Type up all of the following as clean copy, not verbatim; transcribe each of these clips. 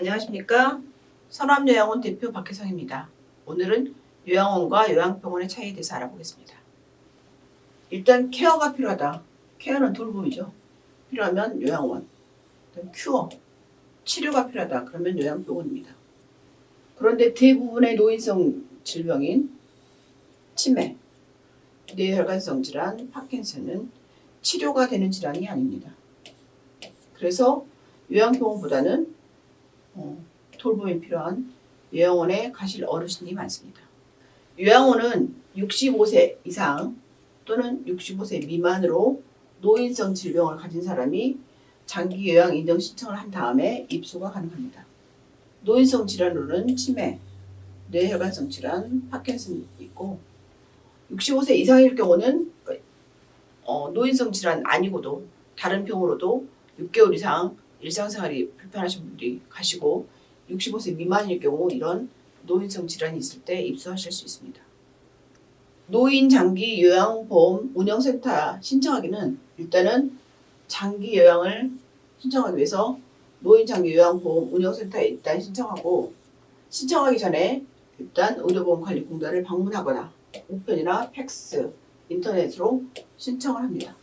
안녕하십니까. 선암요양원 대표 박혜성입니다. 오늘은 요양원과 요양병원의 차이에 대해서 알아보겠습니다. 일단 케어가 필요하다. 케어는 돌봄이죠. 필요하면 요양원. 큐어, 치료가 필요하다. 그러면 요양병원입니다. 그런데 대부분의 노인성 질병인 치매, 뇌혈관성 질환, 파킨슨은 치료가 되는 질환이 아닙니다. 그래서 요양병원보다는 돌봄이 필요한 요양원에 가실 어르신이 많습니다. 요양원은 65세 이상 또는 65세 미만으로 노인성 질병을 가진 사람이 장기 요양 인정 신청을 한 다음에 입소가 가능합니다. 노인성 질환으로는 치매, 뇌혈관성 질환, 파킨슨이 있고 65세 이상일 경우는 노인성 질환 아니고도 다른 병으로도 6개월 이상 일상생활이 불편하신 분들이 가시고 65세 미만일 경우 이런 노인성 질환이 있을 때 입소하실 수 있습니다. 노인 장기 요양보험 운영센터 신청하기는 일단은 장기 요양을 신청하기 위해서 노인 장기 요양보험 운영센터에 일단 신청하고 신청하기 전에 일단 의료보험관리공단을 방문하거나 우편이나 팩스, 인터넷으로 신청을 합니다.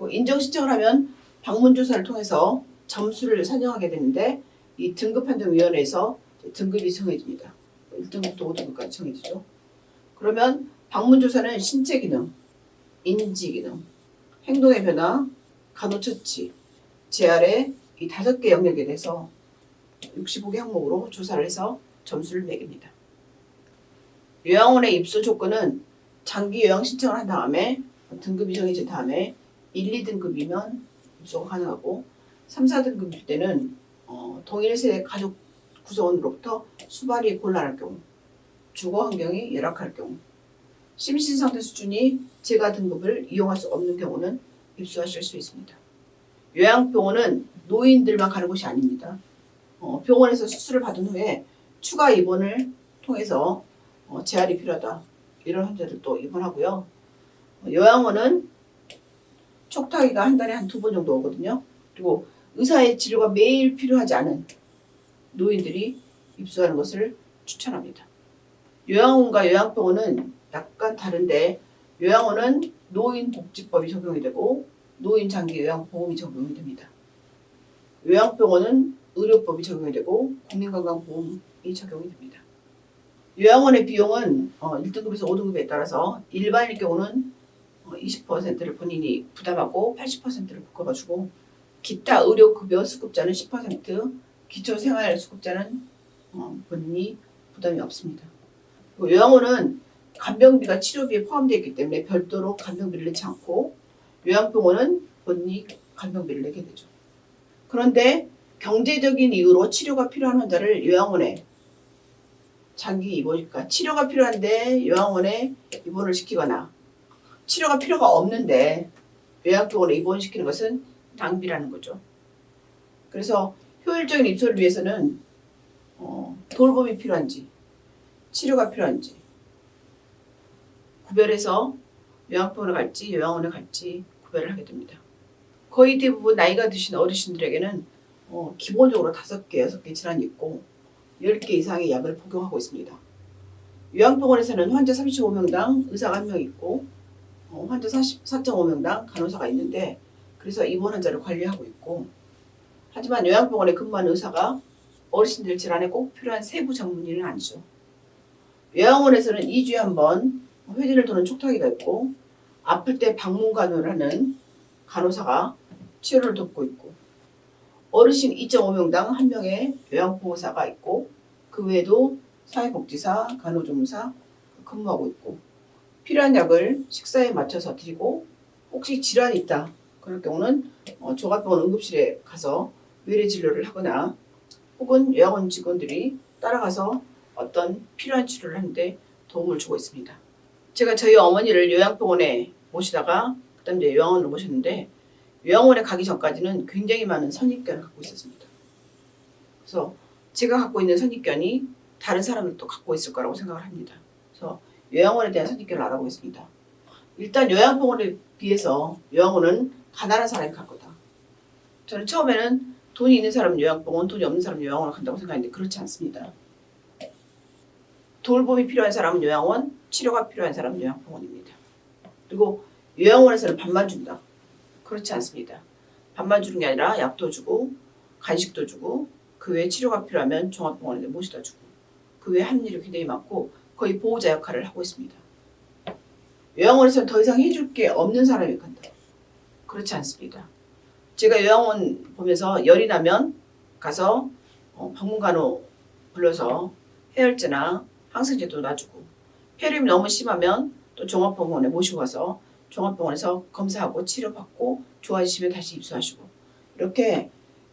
인정 신청을 하면 방문조사를 통해서 점수를 산정하게 되는데 이 등급판정위원회에서 등급이 정해집니다. 1등급부터 5등급까지 정해지죠. 그러면 방문조사는 신체기능, 인지기능, 행동의 변화, 간호처치, 재활의 이 5개 영역에 대해서 65개 항목으로 조사를 해서 점수를 매깁니다. 요양원의 입소 조건은 장기 요양 신청을 한 다음에 등급이 정해진 다음에 1, 2등급이면 입소가 가능하고 3, 4등급일 때는 동일 세대 가족 구성원으로부터 수발이 곤란할 경우, 주거 환경이 열악할 경우, 심신 상태 수준이 제가 등급을 이용할 수 없는 경우는 입소하실 수 있습니다. 요양병원은 노인들만 가는 곳이 아닙니다. 병원에서 수술을 받은 후에 추가 입원을 통해서 재활이 필요하다. 이런 환자들도 입원하고요. 요양원은 촉탁이가 한 달에 한 2번 정도 오거든요. 그리고 의사의 치료가 매일 필요하지 않은 노인들이 입소하는 것을 추천합니다. 요양원과 요양병원은 약간 다른데 요양원은 노인복지법이 적용이 되고 노인장기요양보험이 적용이 됩니다. 요양병원은 의료법이 적용이 되고 국민건강보험이 적용이 됩니다. 요양원의 비용은 1등급에서 5등급에 따라서 일반일 경우는 20%를 본인이 부담하고 80%를 묶어가지고 기타 의료급여 수급자는 10%, 기초생활수급자는 본인이 부담이 없습니다. 요양원은 간병비가 치료비에 포함되어 있기 때문에 별도로 간병비를 내지 않고 요양병원은 본인이 간병비를 내게 되죠. 그런데 경제적인 이유로 치료가 필요한 환자를 요양원에 장기 입원일까 치료가 필요한데 요양원에 입원을 시키거나 치료가 필요가 없는데 요양병원에 입원시키는 것은 낭비라는 거죠. 그래서 효율적인 입소를 위해서는 돌봄이 필요한지 치료가 필요한지 구별해서 요양병원에 갈지 요양원에 갈지 구별을 하게 됩니다. 거의 대부분 나이가 드신 어르신들에게는 기본적으로 5개, 6개 질환이 있고 10개 이상의 약을 복용하고 있습니다. 요양병원에서는 환자 35명당 의사가 1명 있고 환자 44.5명당 간호사가 있는데 그래서 입원 환자를 관리하고 있고 하지만 요양병원에 근무하는 의사가 어르신들 질환에 꼭 필요한 세부 전문의는 아니죠. 요양원에서는 2주에 한 번 회진을 도는 촉탁이가 있고 아플 때 방문 간호를 하는 간호사가 치료를 돕고 있고 어르신 2.5명당 1명의 요양보호사가 있고 그 외에도 사회복지사, 간호조무사 근무하고 있고 필요한 약을 식사에 맞춰서 드리고 혹시 질환이 있다 그럴 경우는 종합병원 응급실에 가서 외래 진료를 하거나 혹은 요양원 직원들이 따라가서 어떤 필요한 치료를 하는데 도움을 주고 있습니다. 제가 저희 어머니를 요양병원에 모시다가 그다음 이제 요양원을 모셨는데 요양원에 가기 전까지는 굉장히 많은 선입견을 갖고 있었습니다. 그래서 제가 갖고 있는 선입견이 다른 사람들도 갖고 있을 거라고 생각을 합니다. 그래서 요양원에 대한 선입견을 알아보겠습니다. 일단 요양병원에 비해서 요양원은 가난한 사람이 갈 거다. 저는 처음에는 돈이 있는 사람은 요양병원, 돈이 없는 사람은 요양원을 간다고 생각하는데 그렇지 않습니다. 돌봄이 필요한 사람은 요양원, 치료가 필요한 사람은 요양병원입니다. 그리고 요양원에서는 밥만 준다. 그렇지 않습니다. 밥만 주는 게 아니라 약도 주고 간식도 주고 그 외에 치료가 필요하면 종합병원에 모셔다 주고 그 외에 하는 일이 굉장히 많고 거의 보호자 역할을 하고 있습니다. 요양원에서는 더 이상 해줄 게 없는 사람이 간다. 그렇지 않습니다. 제가 요양원 보면서 열이 나면 가서 방문간호 불러서 해열제나 항생제도 놔주고 폐렴이 너무 심하면 또 종합병원에 모시고 가서 종합병원에서 검사하고 치료받고 좋아지시면 다시 입소하시고 이렇게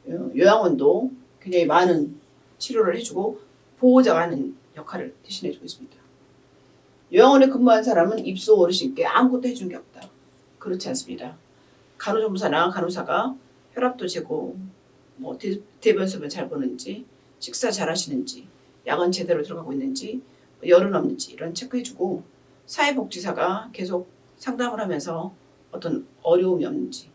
요양원도 굉장히 많은 치료를 해주고 보호자가 하는 역할을 대신해주고 있습니다. 요양원에 근무한 사람은 입소 어르신께 아무것도 해준 게 없다. 그렇지 않습니다. 간호조무사나 간호사가 혈압도 재고 대변소변 잘 보는지 식사 잘 하시는지 약은 제대로 들어가고 있는지 열은 없는지 이런 체크해주고 사회복지사가 계속 상담을 하면서 어떤 어려움이 없는지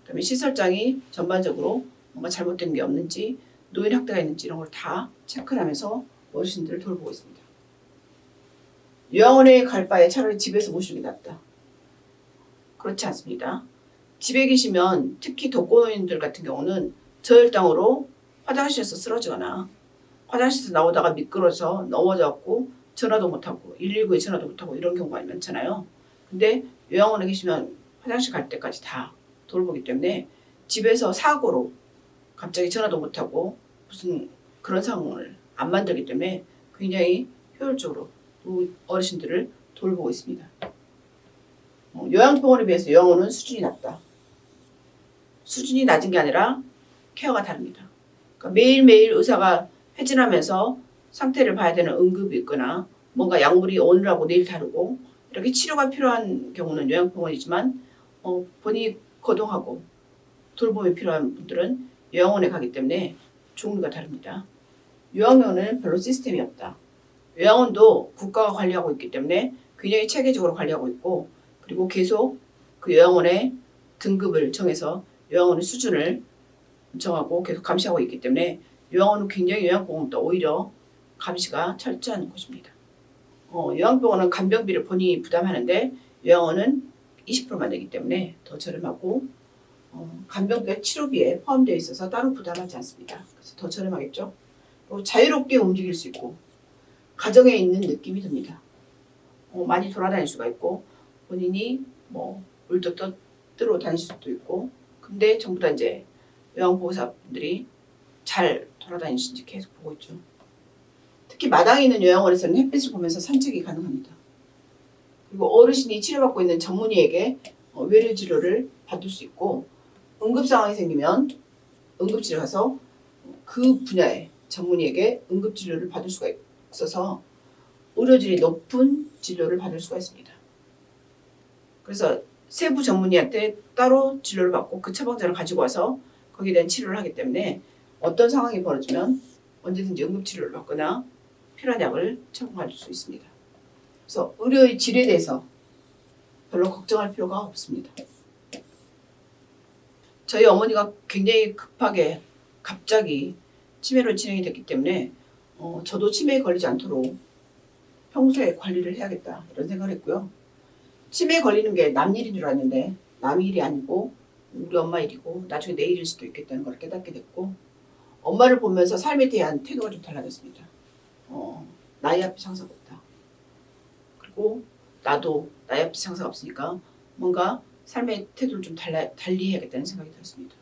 그다음에 시설장이 전반적으로 뭔가 잘못된 게 없는지 노인 학대가 있는지 이런 걸 다 체크를 하면서 어르신들을 돌보고 있습니다. 요양원에 갈 바에 차라리 집에서 모시는 게 낫다. 그렇지 않습니다. 집에 계시면 특히 독거노인들 같은 경우는 저혈당으로 화장실에서 쓰러지거나 화장실에서 나오다가 미끄러져서 넘어졌고 전화도 못하고 119에 전화도 못하고 이런 경우가 많잖아요. 근데 요양원에 계시면 화장실 갈 때까지 다 돌보기 때문에 집에서 사고로 갑자기 전화도 못하고 무슨 그런 상황을 안 만들기 때문에 굉장히 효율적으로 어르신들을 돌보고 있습니다. 요양병원에 비해서 요양원은 수준이 낮다. 수준이 낮은 게 아니라 케어가 다릅니다. 그러니까 매일매일 의사가 회진하면서 상태를 봐야 되는 응급이 있거나 뭔가 약물이 오늘하고 내일 다르고 이렇게 치료가 필요한 경우는 요양병원이지만 본인이 거동하고 돌봄이 필요한 분들은 요양원에 가기 때문에 종류가 다릅니다. 요양원은 별로 시스템이 없다. 요양원도 국가가 관리하고 있기 때문에 굉장히 체계적으로 관리하고 있고 그리고 계속 그 요양원의 등급을 정해서 요양원의 수준을 정하고 계속 감시하고 있기 때문에 요양원은 굉장히 요양병원보다 오히려 감시가 철저한 곳입니다. 요양병원은 간병비를 본인이 부담하는데 요양원은 20%만 내기 때문에 더 저렴하고 간병비가 치료비에 포함되어 있어서 따로 부담하지 않습니다. 그래서 더 저렴하겠죠. 그리고 자유롭게 움직일 수 있고 가정에 있는 느낌이 듭니다. 많이 돌아다닐 수가 있고 본인이 물도 뜨러 다닐 수도 있고 근데 전부 다 이제 요양보호사분들이 잘 돌아다니시는지 계속 보고 있죠. 특히 마당에 있는 요양원에서는 햇빛을 보면서 산책이 가능합니다. 그리고 어르신이 치료받고 있는 전문의에게 외래 치료를 받을 수 있고 응급 상황이 생기면 응급실에 가서 그 분야의 전문의에게 응급 치료를 받을 수가 있어서 의료질이 높은 진료를 받을 수가 있습니다. 그래서 세부 전문의한테 따로 진료를 받고 그 처방전을 가지고 와서 거기에 대한 치료를 하기 때문에 어떤 상황이 벌어지면 언제든지 응급치료를 받거나 필요한 약을 처방할 수 있습니다. 그래서 의료의 질에 대해서 별로 걱정할 필요가 없습니다. 저희 어머니가 굉장히 급하게 갑자기 치매로 진행이 됐기 때문에 저도 치매에 걸리지 않도록 평소에 관리를 해야겠다 이런 생각을 했고요. 치매에 걸리는 게 남 일인 줄 알았는데 남 일이 아니고 우리 엄마 일이고 나중에 내 일일 수도 있겠다는 걸 깨닫게 됐고 엄마를 보면서 삶에 대한 태도가 좀 달라졌습니다. 나이 앞에 장사가 없다. 그리고 나도 나이 앞에 장사가 없으니까 뭔가 삶의 태도를 좀 달리 해야겠다는 생각이 들었습니다.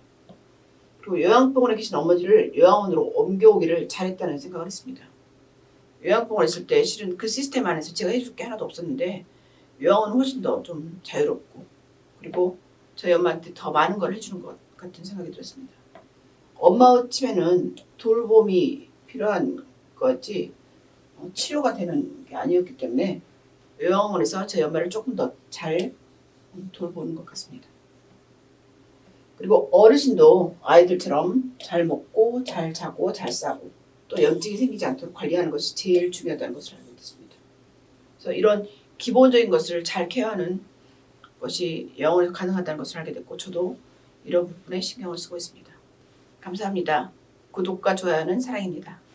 그리고 요양병원에 계신 어머니를 요양원으로 옮겨오기를 잘했다는 생각을 했습니다. 요양병원에 있을 때 실은 그 시스템 안에서 제가 해줄 게 하나도 없었는데 요양원은 훨씬 더 좀 자유롭고 그리고 저희 엄마한테 더 많은 걸 해주는 것 같은 생각이 들었습니다. 엄마 치매는 돌봄이 필요한 거지 치료가 되는 게 아니었기 때문에 요양원에서 저희 엄마를 조금 더 잘 돌보는 것 같습니다. 그리고 어르신도 아이들처럼 잘 먹고 잘 자고 잘 싸고 또 염증이 생기지 않도록 관리하는 것이 제일 중요하다는 것을 알게 됐습니다. 그래서 이런 기본적인 것을 잘 케어하는 것이 요양원에서 가능하다는 것을 알게 됐고 저도 이런 부분에 신경을 쓰고 있습니다. 감사합니다. 구독과 좋아요는 사랑입니다.